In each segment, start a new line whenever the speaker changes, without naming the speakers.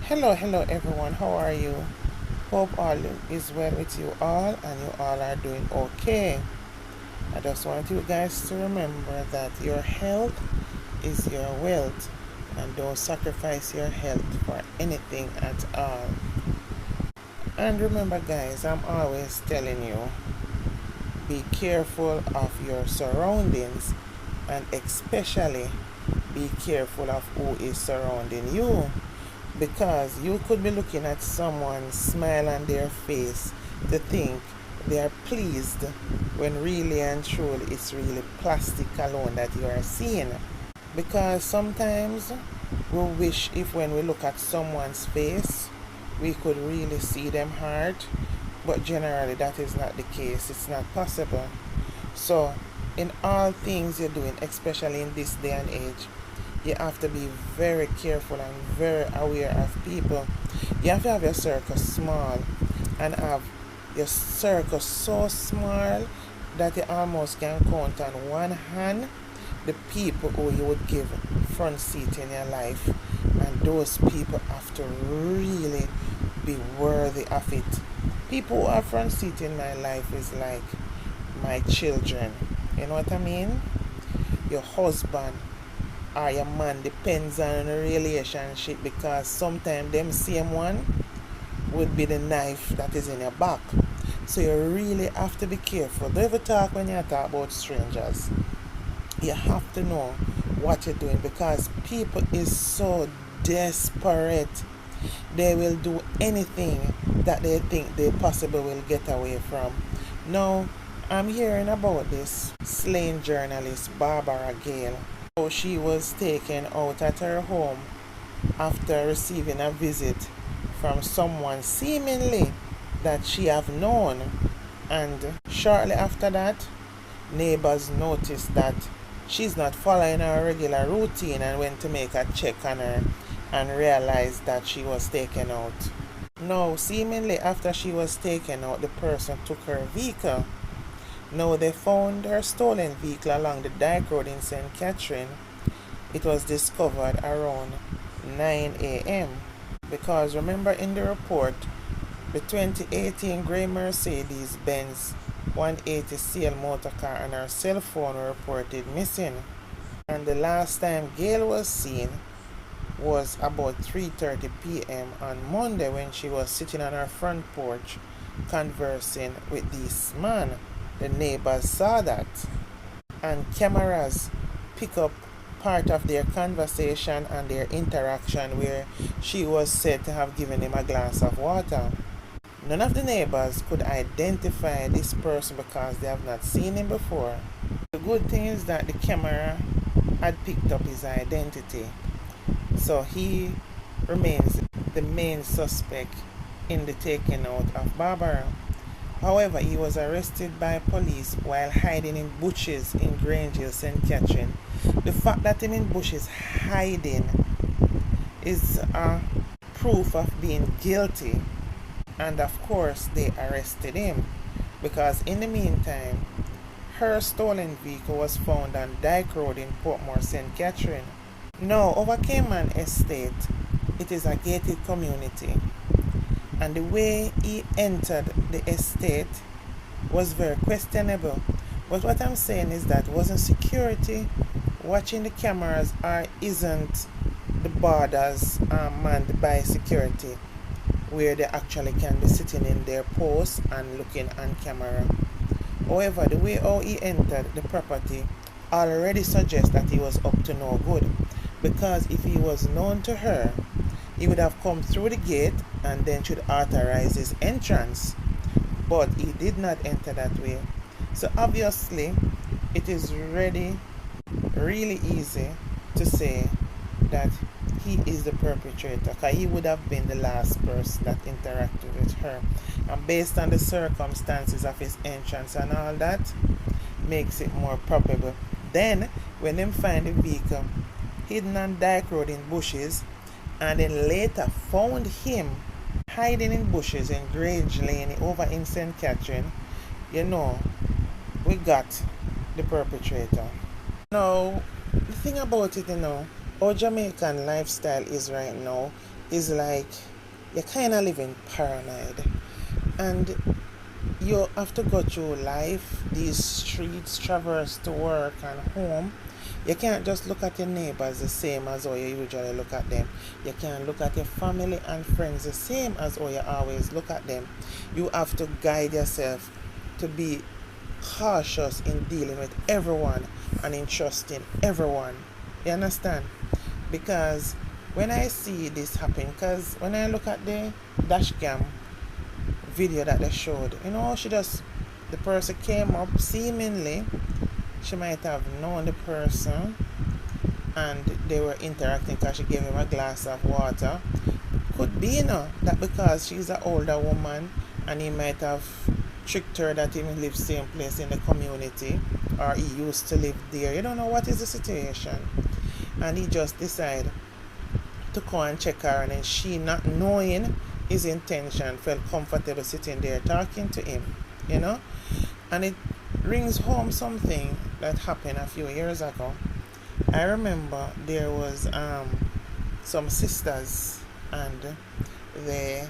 Hello everyone, how are you? Hope all is well with you all and you all are doing okay. I just want you guys to remember that your health is your wealth and don't sacrifice your health for anything at all. And remember guys, I'm always telling you, be careful of your surroundings and especially be careful of who is surrounding you, because you could be looking at someone's smile on their face to think they are pleased when really and truly it's really plastic alone that you are seeing. Because sometimes we wish if when we look at someone's face we could really see them heart, but generally that is not the case. It's not possible. So in all things you're doing, especially in this day and age, you have to be very careful and very aware of people. You have to have your circle small and have your circle so small that you almost can count on one hand the people who you would give front seat in your life, and those people have to really be worthy of it. People who are front seat in my life is like my children, you know what I mean? Your husband or your man, depends on the relationship, because sometimes them same one would be the knife that is in your back. So you really have to be careful. Don't ever talk when you talk about strangers. You have to know what you're doing, because people is so desperate. They will do anything that they think they possibly will get away from. Now, I'm hearing about this slain journalist Barbara Gayle. She was taken out at her home after receiving a visit from someone seemingly that she have known, and shortly after that neighbors noticed that she's not following her regular routine and went to make a check on her and realized that she was taken out. Now seemingly after she was taken out, the person took her vehicle. Now they found her stolen vehicle along the Dyke Road in St. Catherine. It was discovered around 9 a.m. because remember in the report, the 2018 grey Mercedes-Benz 180 CL motor car and her cell phone were reported missing. And the last time Gayle was seen was about 3:30 p.m. on Monday, when she was sitting on her front porch conversing with this man. The neighbors saw that, and cameras pick up part of their conversation and their interaction where she was said to have given him a glass of water. None of the neighbors could identify this person because they have not seen him before. The good thing is that the camera had picked up his identity, so he remains the main suspect in the taking out of Barbara. However, he was arrested by police while hiding in bushes in Grange Hill, St. Catherine. The fact that him in bushes hiding is a proof of being guilty, and of course they arrested him, because in the meantime her stolen vehicle was found on Dyke Road in Portmore, St. Catherine. Now, over Cayman Estate, it is a gated community, and the way he entered the estate was very questionable. But what I'm saying is that wasn't security watching the cameras, or isn't the borders manned by security where they actually can be sitting in their posts and looking on camera. However, the way how he entered the property already suggests that he was up to no good, because if he was known to her, he would have come through the gate and then should authorize his entrance, but he did not enter that way. So obviously it is really easy to say that he is the perpetrator, because he would have been the last person that interacted with her, and based on the circumstances of his entrance and all that, makes it more probable. Then when them find the vehicle hidden on Dyke Road in bushes, and then later found him hiding in bushes in Grange Lane over in St. Catherine, you know, we got the perpetrator. Now, the thing about it, how Jamaican lifestyle is right now, is like you're kind of living paranoid, and you have to go through life, these streets, traverse to work and home. You can't just look at your neighbors the same as how you usually look at them. You can't look at your family and friends the same as how you always look at them. You have to guide yourself to be cautious in dealing with everyone and in trusting everyone. You understand? Because when I see this happen, because when I look at the dash cam video that they showed, the person came up, seemingly she might have known the person and they were interacting because she gave him a glass of water. Could be, that because she's an older woman and he might have tricked her that he lives same place in the community, or he used to live there. You don't know what is the situation. And he just decided to go and check her, and then she, not knowing his intention, felt comfortable sitting there talking to him, And it brings home something that happened a few years ago. I remember there was some sisters, and they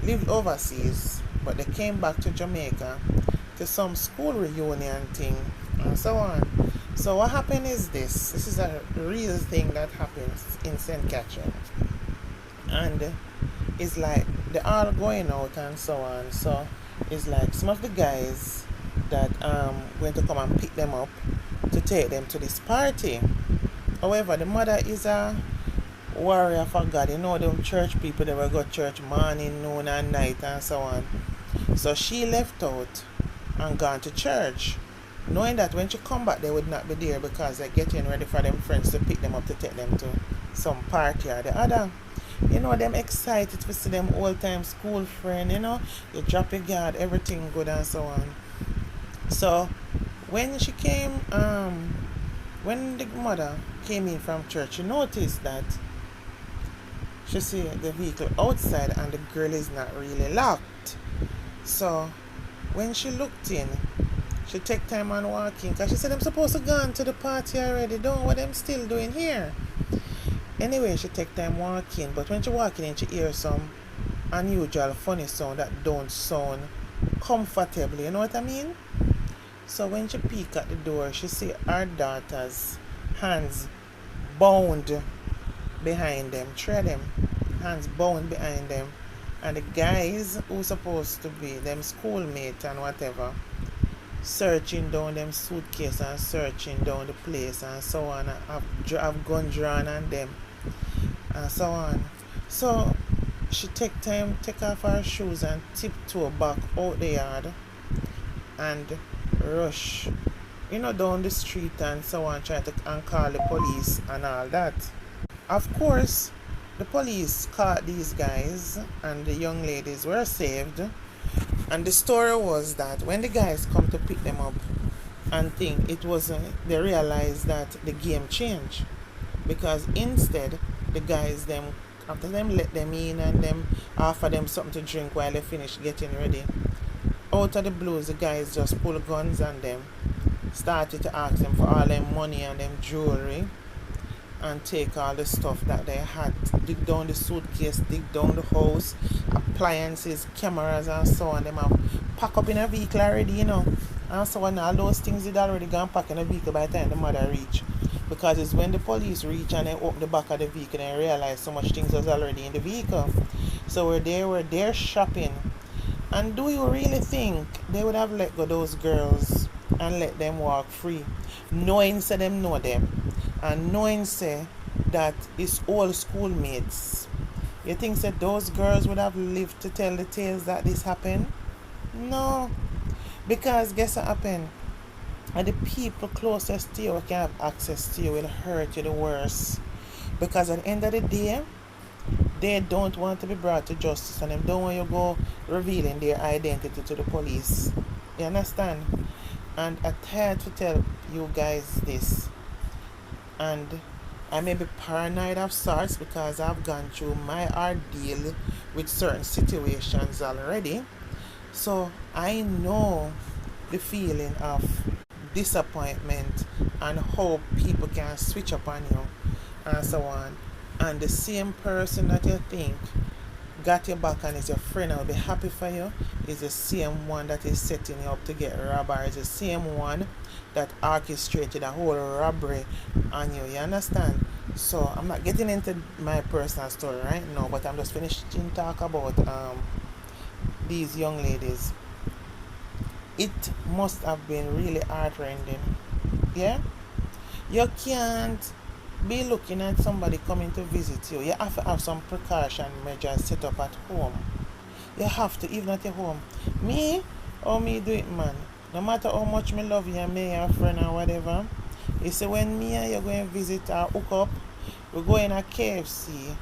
lived overseas, but they came back to Jamaica to some school reunion thing and so on. So what happened is this is a real thing that happens in St. Catherine, and it's like they're all going out and so on. So it's like some of the guys that going to come and pick them up to take them to this party. However, the mother is a warrior for God. Them church people, they will go church morning, noon and night and so on. So she left out and gone to church, knowing that when she come back they would not be there because they're getting ready for them friends to pick them up to take them to some party or the other. Them excited to see them old time school friend, you drop your guard, everything good and so on. So when she came, when the mother came in from church, she noticed that she see the vehicle outside and the girl is not really locked. So when she looked in, she take time and walk in because she said I'm supposed to go on to the party already. Don't know what I'm still doing here. Anyway, she take time walk in, but when she walk in, she hear some unusual funny sound that don't sound comfortable. You know what I mean? So when she peek at the door, she see her daughter's hands bound behind them, hands bound behind them, and the guys who supposed to be them schoolmates and whatever, searching down them suitcase and searching down the place and so on, and have gun drawn on them and so on. So she take off her shoes and tiptoe back out the yard and rush down the street and so on, try to and call the police and all that. Of course, the police caught these guys and the young ladies were saved. And the story was that when the guys come to pick them up and think they realized that the game changed, because instead the guys after them let them in and them offer them something to drink while they finish getting ready, out of the blues the guys just pull guns on them, started to ask them for all them money and them jewelry, and take all the stuff that they had, dig down the suitcase, dig down the house, appliances, cameras and so on. Them have pack up in a vehicle already, and so on. All those things did already gone pack in a vehicle by the time the mother reach, because it's when the police reach and they open the back of the vehicle and realize so much things was already in the vehicle. So they were there shopping. And do you really think they would have let go those girls and let them walk free, knowing say them know them, and knowing say that it's all schoolmates? You think that those girls would have lived to tell the tales that this happened? No. Because guess what happened? And the people closest to you who can have access to you will hurt you the worst. Because at the end of the day, they don't want to be brought to justice, and they don't want you to go revealing their identity to the police. You understand? And I tried to tell you guys this. And I may be paranoid of sorts because I've gone through my ordeal with certain situations already. So I know the feeling of disappointment and how people can switch up on you and so on. and the same person that you think got your back and is your friend and will be happy for you is the same one that is setting you up to get robbed, or is the same one that orchestrated a whole robbery on you. You understand? So I'm not getting into my personal story right now, but I'm just finishing talk about these young ladies. It must have been really heart-rending. Yeah? You can't be looking at somebody coming to visit you. You have to have some precaution measures set up at home. You have to, even at your home. Me, how me do it, man? No matter how much me love you and me your friend or whatever, you see, when me and you go and visit or hook up, we go in a KFC,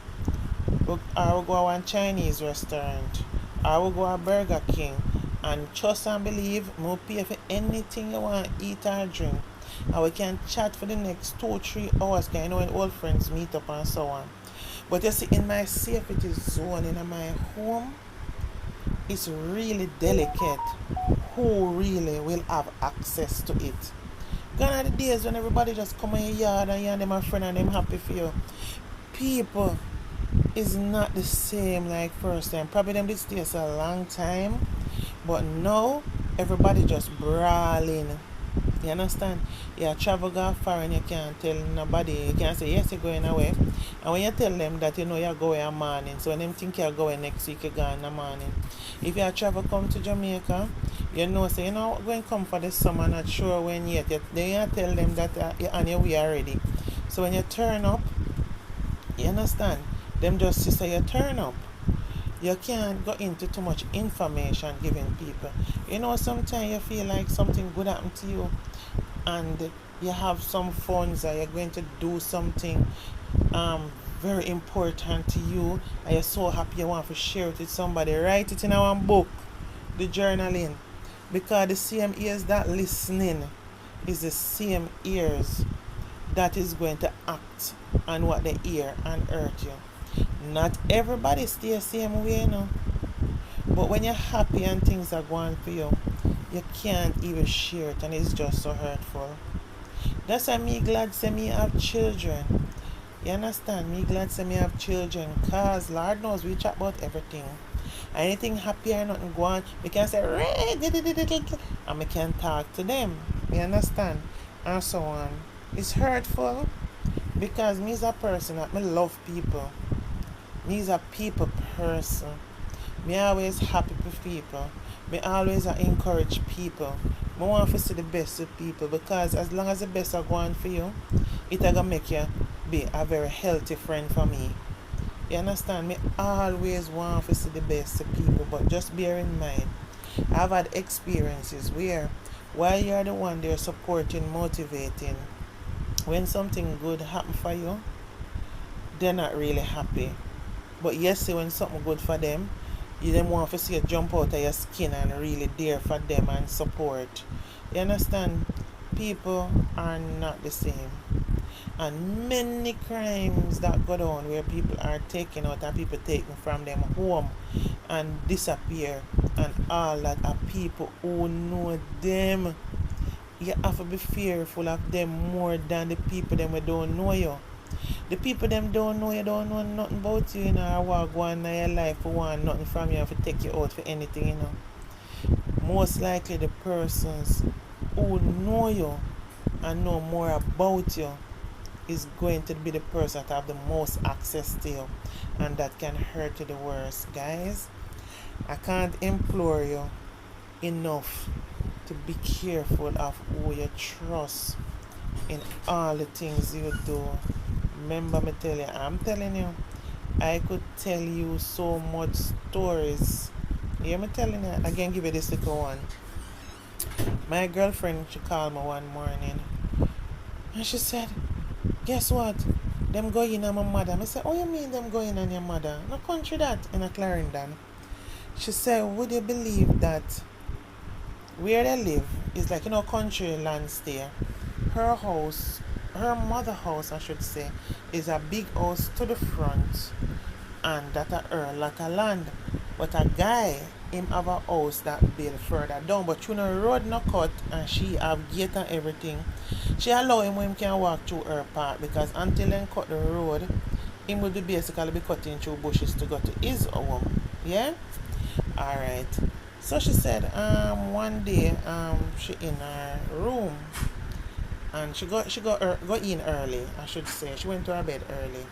or we go to one Chinese restaurant, or we go to Burger King, and trust and believe, we'll pay for anything you want to eat or drink. And we can chat for the next 2-3 hours, because you know when old friends meet up and so on. But you see, in my safety zone, in my home, it's really delicate who really will have access to it. Gone are the days when everybody just come in your yard and you and them a friend and them happy for you. People is not the same like first time. Probably them did stay a long time, but now everybody just brawling. You understand? You travel go far and you can't tell nobody. You can't say yes, you're going away. And when you tell them that you know you're going in the morning, so when them think you're going next week, you're going in the morning. If you travel come to Jamaica, you know, say, you know, going to come for the summer, not sure when yet. Then you tell them that you're on your way already. So when you turn up, you understand? Them just say you turn up. You can't go into too much information giving people. You know, sometimes you feel like something good happened to you and you have some funds or you're going to do something very important to you and you're so happy you want to share it with somebody. Write it in our book, the journaling, because the same ears that listening is the same ears that is going to act on what they hear and hurt you. Not everybody stay the same way, you know. But when you're happy and things are going for you, you can't even share it and it's just so hurtful. That's why me glad say me have children. You understand? Me glad say me have children, cause Lord knows we chat about everything. Anything happy or nothing go on, we can say and we can talk to them. You understand? And so on. It's hurtful because me is a person that me love people. Me is a people person. Me always happy with people. Me always encourage people. Me want to see the best of people because as long as the best are going for you, it's going to make you be a very healthy friend for me. You understand? Me always want to see the best of people, but just bear in mind, I've had experiences where while you're the one there supporting, motivating, when something good happen for you, they're not really happy. But yes, when something good for them, you then want to see you jump out of your skin and really there for them and support. You understand? People are not the same. And many crimes that go on where people are taken out and people taken from them home and disappear and all that are people who know them. You have to be fearful of them more than the people them who don't know you. The people them don't know you, don't know nothing about you, you know, or what go on in your life who want nothing from you and to take you out for anything, you know. Most likely the persons who know you and know more about you is going to be the person that have the most access to you and that can hurt you the worst. Guys, I can't implore you enough to be careful of who you trust in all the things you do. Remember me tell you, I'm telling you, I could tell you so much stories. You hear me telling you? I can give you this little one. My girlfriend, she called me one morning and she said, guess what? Them go in on my mother. I said, oh, you mean them going on your mother? No country that in a Clarendon. She said, would you believe that where they live is like, you know, country land stay. Her house, her mother house I should say, is a big house to the front and that a her lot of land. But a guy, him have a house that built further down, but you know road no cut and she have gate and everything. She allow him when him can walk through her part because until then cut the road, Him would be basically be cutting through bushes to go to his home. Yeah? Alright. So she said, one day, she in her room and she go in early, I should say. She went to her bed early.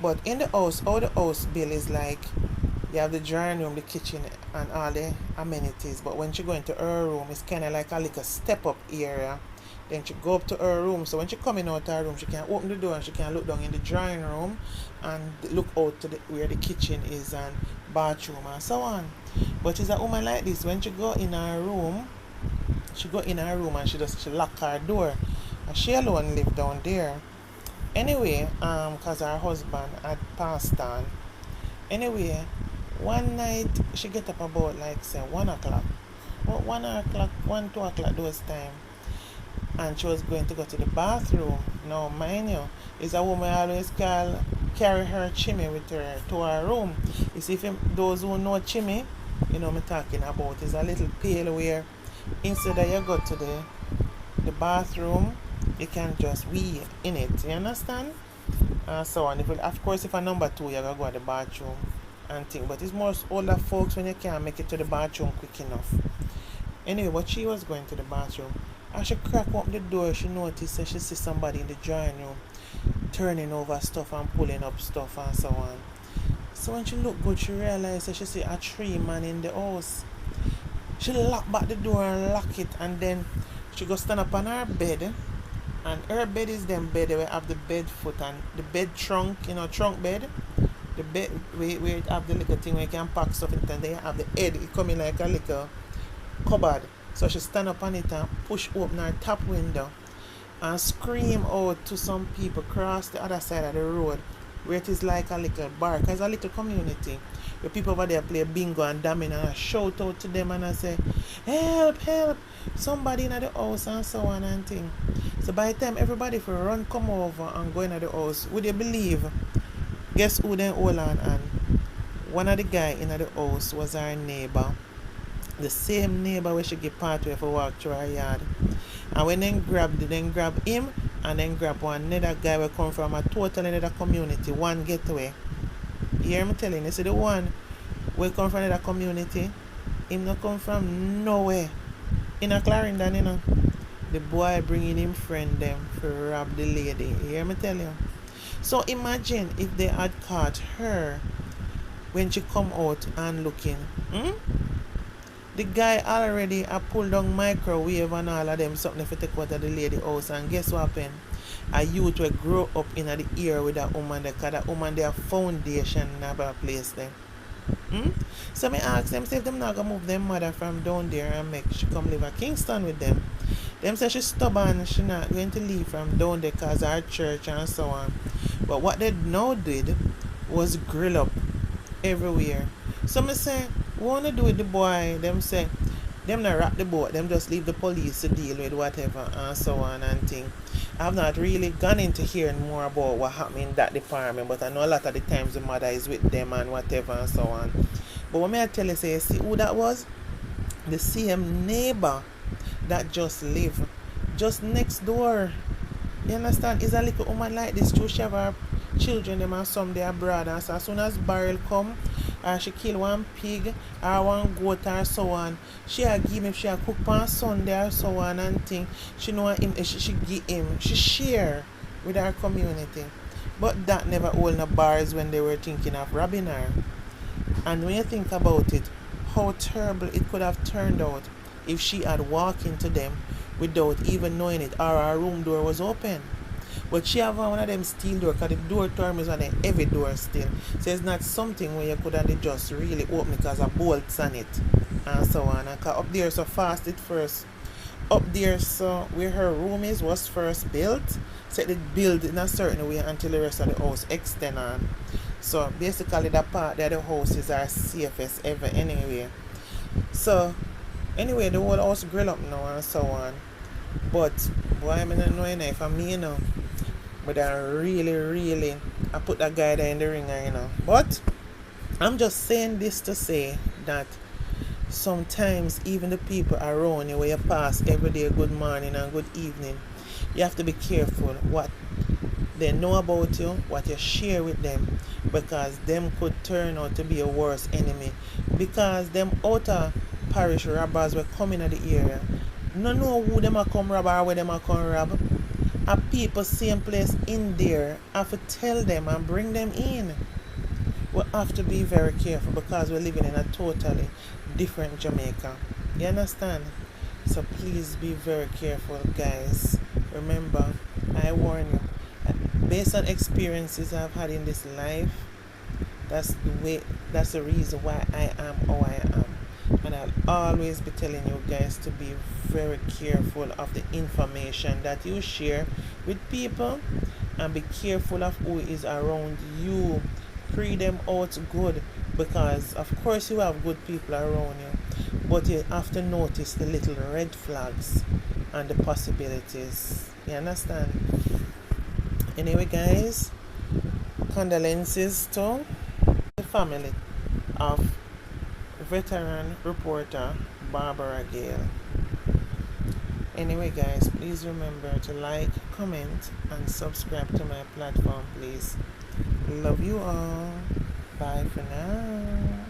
But in the house, how the house bill is like, you have the drawing room, the kitchen, and all the amenities. But when she go into her room, it's kind of like a little step-up area. Then she go up to her room. So when she coming out her room, she can open the door and she can look down in the drawing room and look out to where the kitchen is and bathroom and so on. But it's a woman like this. When she go in her room, and she lock her door. And she alone live down there. Anyway, cause her husband had passed on. Anyway, one night she get up about like say 1 o'clock. Well, 2 o'clock those time. And she was going to go to the bathroom. Now mind you, is a woman always carry her chimney with her to her room. You see, those who know chimney, you know me talking about, is a little pail where instead of you go to the bathroom, you can just wee in it. You understand? So on. Of course, if a number 2, you gotta go to the bathroom and thing. But it's most older folks when you can't make it to the bathroom quick enough. Anyway, but she was going to the bathroom. As she crack open the door, she noticed that she see somebody in the drawing room turning over stuff and pulling up stuff and so on. So when she looked good, she realized that she see a 3 man in the house. She locked back the door and lock it, and then she go stand up on her bed. And her bed is them bed where have the bed foot and the bed trunk, trunk bed. The bed where it have the little thing where you can pack stuff in it, and they have the head, it coming like a little cupboard. So she stand up on it and push open her top window and scream out to some people across the other side of the road where it is like a little bar. Because it's a little community where people over there play bingo and damming, and I shout out to them and I say, help, help, somebody in the house and so on and thing. So by the time everybody for run come over and go into the house, would you believe, guess who then hold on? And one of the guy in the house was our neighbor. The same neighbor where she get pathway for walk through her yard. And when they grab him and then grab one another guy will come from a totally another community, one getaway. You hear me telling you? See the one will come from another community, him not come from nowhere. In a Clarendon, the boy bringing him friend them for rob the lady. You hear me tell you? So imagine if they had caught her when she come out and looking. The guy already pulled down microwave and all of them something if you take out of the lady house, and guess what happened? A youth will grow up in the ear with that woman there, because that woman there foundation in a place there. So me ask them, say if them not gonna move them mother from down there and make she come live at Kingston with them. Them say she's stubborn, she not going to leave from down there because our church and so on. But what they now did was grill up everywhere. So me say, what wanna do with the boy? Them say, them not rock the boat, them just leave the police to deal with whatever and so on and thing. I've not really gone into hearing more about what happened in that department, but I know a lot of the times the mother is with them and whatever and so on. But what may I tell you, say, see who that was? The same neighbor that just live just next door. You understand? It's a little woman like this too. She have her children, them and some they abroad, and so as soon as Burrell come, she kill one pig or one goat or so on, she a give him, she a cook on Sunday or so on and thing. She know him, she give him, she share with her community. But that never hold no bars when they were thinking of robbing her. And when you think about it, how terrible it could have turned out if she had walked into them without even knowing it, or her room door was open. But she have one of them steel door, because the door term is on a heavy door still. So it's not something where you could have just really open because of bolts on it and so on. And up there so fast it first. Up there so where her room is was first built. So it built in a certain way until the rest of the house extend on. So basically that part there the house is our safest ever anyway. So anyway, the whole house grill up now and so on. But boy, I'm not knowing if I'm me, but I really I put that guy there in the ringer, But I'm just saying this to say that sometimes even the people around you where you pass every day good morning and good evening, you have to be careful what they know about you, what you share with them, because them could turn out to be a worse enemy, because them outer parish robbers were coming to the area. No know who them a come rob or where them a come rob. A people same place in there have to tell them and bring them in. We have to be very careful because we're living in a totally different Jamaica. You understand? So please be very careful, guys. Remember, I warn you, based on experiences I've had in this life, that's the reason why I am how I am. And I'll always be telling you guys to be very careful of the information that you share with people, and be careful of who is around you. Pre them out good, because of course you have good people around you, but you have to notice the little red flags and the possibilities. You understand? Anyway, guys, condolences to the family of veteran reporter Barbara Gayle. Anyway, guys, please remember to like, comment, and subscribe to my platform, please. Love you all. Bye for now.